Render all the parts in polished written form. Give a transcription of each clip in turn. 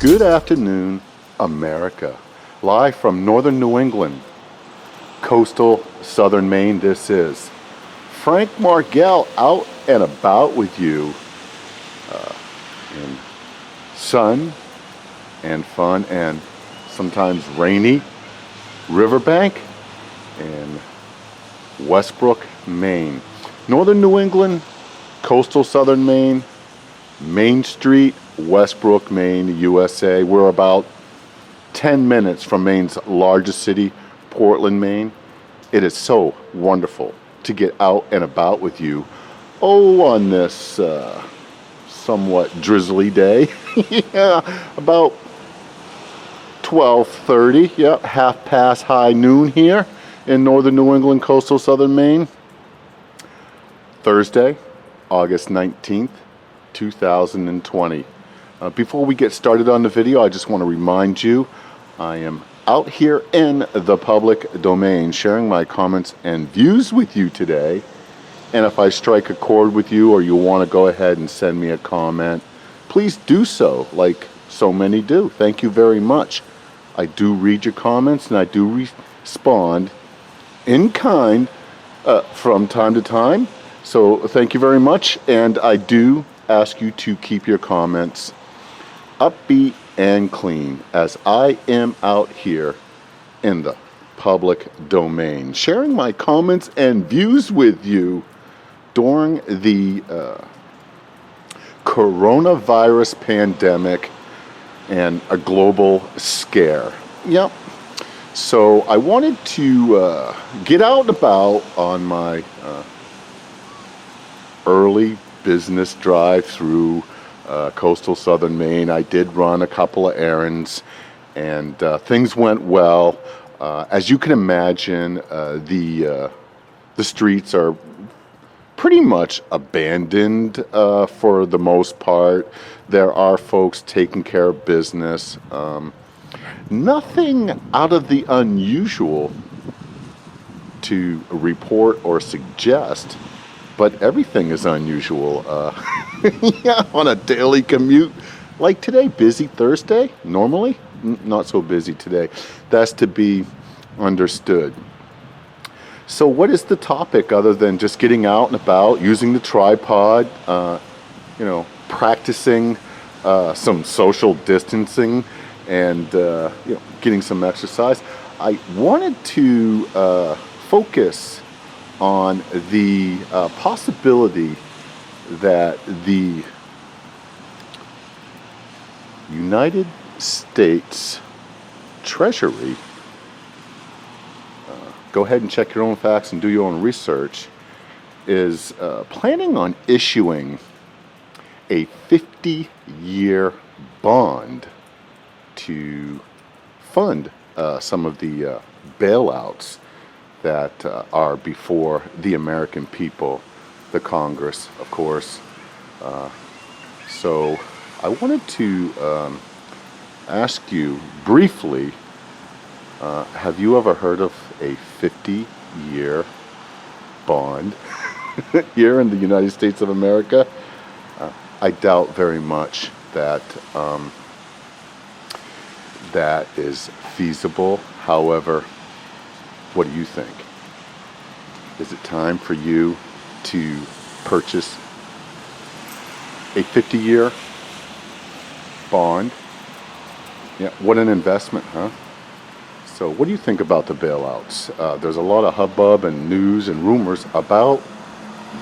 Good afternoon, America. Live from northern New England, coastal southern Maine, this is Frank Margell out and about with you in sun and fun and sometimes rainy riverbank in Westbrook, Maine. Northern New England, coastal southern Maine, Main Street, Westbrook, Maine, USA. We're about 10 minutes from Maine's largest city, Portland, Maine. It is so wonderful to get out and about with you. On this somewhat drizzly day. Yeah, about 12:30, half past high noon here in northern New England, coastal southern Maine. Thursday, August 19th, 2020. Before we get started on the video, I just want to remind you I am out here in the public domain sharing my comments and views with you today. And if I strike a chord with you or you want to go ahead and send me a comment, please do so, like so many do. Thank you very much. I do read your comments and I do respond in kind from time to time. So thank you very much, and I do ask you to keep your comments upbeat and clean as I am out here in the public domain, sharing my comments and views with you during the coronavirus pandemic and a global scare. Yep. So I wanted to get out and about on my early business drive through coastal southern Maine. I did run a couple of errands and things went well. As you can imagine, the streets are pretty much abandoned for the most part. There are folks taking care of business. Nothing out of the unusual to report or suggest, but everything is unusual. Yeah, on a daily commute. Like today, busy Thursday, normally. Not so busy today. That's to be understood. So what is the topic other than just getting out and about, using the tripod, practicing some social distancing and getting some exercise? I wanted to focus on the possibility that the United States Treasury, go ahead and check your own facts and do your own research, is planning on issuing a 50-year bond to fund some of the bailouts that are before the American people, the Congress, of course. So I wanted to ask you briefly, have you ever heard of a 50-year bond here in the United States of America? I doubt very much that that is feasible. However, what do you think? Is it time for you to purchase a 50-year bond? Yeah, what an investment, huh? So what do you think about the bailouts? There's a lot of hubbub and news and rumors about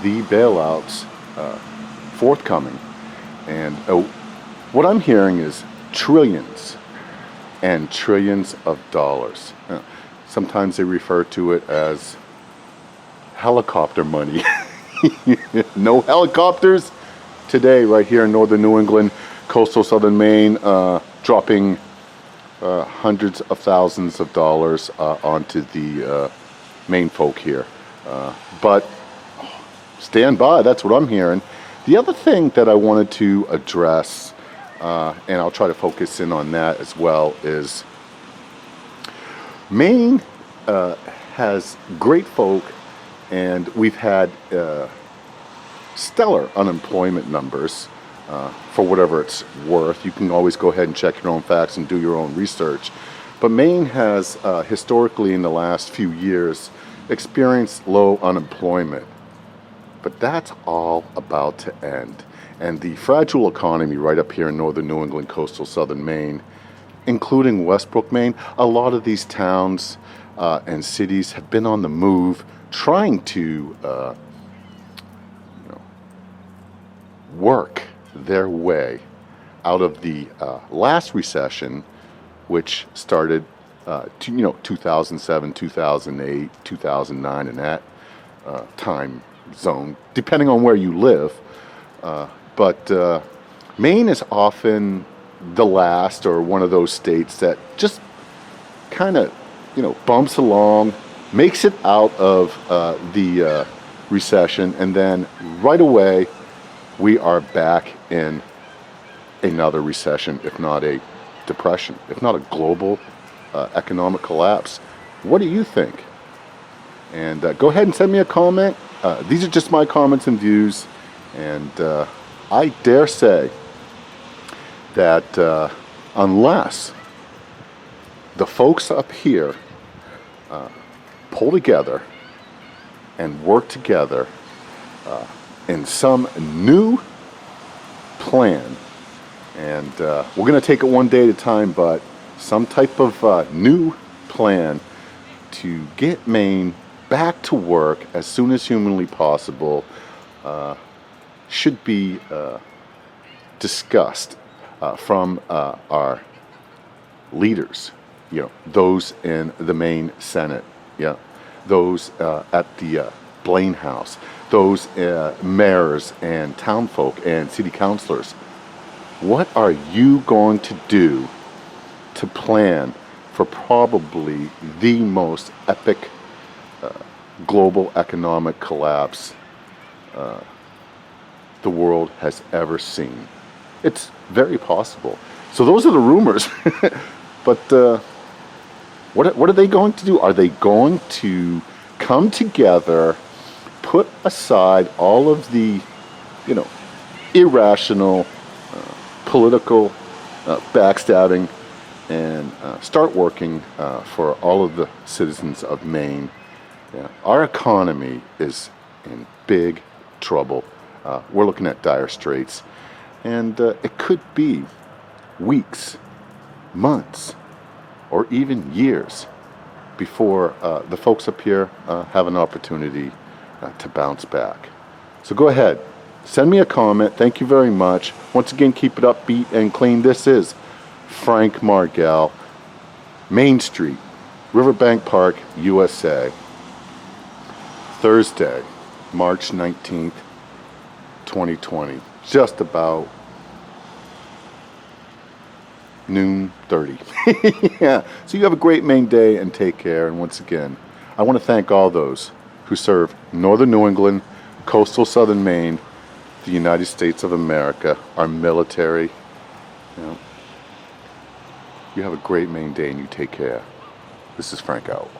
the bailouts forthcoming. And what I'm hearing is trillions and trillions of dollars. Sometimes they refer to it as helicopter money. No helicopters today right here in northern New England, coastal southern Maine, dropping hundreds of thousands of dollars onto the Maine folk here. But stand by, that's what I'm hearing. The other thing that I wanted to address, and I'll try to focus in on that as well, is Maine has great folk, and we've had stellar unemployment numbers for whatever it's worth. You can always go ahead and check your own facts and do your own research. But Maine has historically in the last few years experienced low unemployment. But that's all about to end. And the fragile economy right up here in northern New England, coastal southern Maine, including Westbrook, Maine, a lot of these towns and cities have been on the move trying to work their way out of the last recession, which started 2007, 2008, 2009, and that time zone, depending on where you live. But Maine is often the last or one of those states that just kind of, bumps along, makes it out of the recession, and then right away we are back in another recession, if not a depression, if not a global economic collapse. What do you think? And go ahead and send me a comment. These are just my comments and views, and I dare say that unless the folks up here pull together and work together in some new plan, and we're going to take it one day at a time, but some type of new plan to get Maine back to work as soon as humanly possible should be discussed from our leaders, those in the Maine Senate, those at the Blaine House, those mayors and townfolk and city councilors. What are you going to do to plan for probably the most epic global economic collapse the world has ever seen? It's very possible. So those are the rumors. But what are they going to do? Are they going to come together, put aside all of the, irrational political backstabbing, and start working for all of the citizens of Maine? Our economy is in big trouble. We're looking at dire straits, and it could be weeks, months, or even years before the folks up here have an opportunity to bounce back. So go ahead, send me a comment. Thank you very much. Once again, keep it upbeat and clean. This is Frank Margell, Main Street, Riverbank Park, USA. Thursday, March 19th, 2020. Just about noon 30. Yeah. So you have a great Maine day and take care. And once again, I want to thank all those who serve northern New England, coastal southern Maine, the United States of America, our military. You have a great Maine day and you take care. This is Frank out.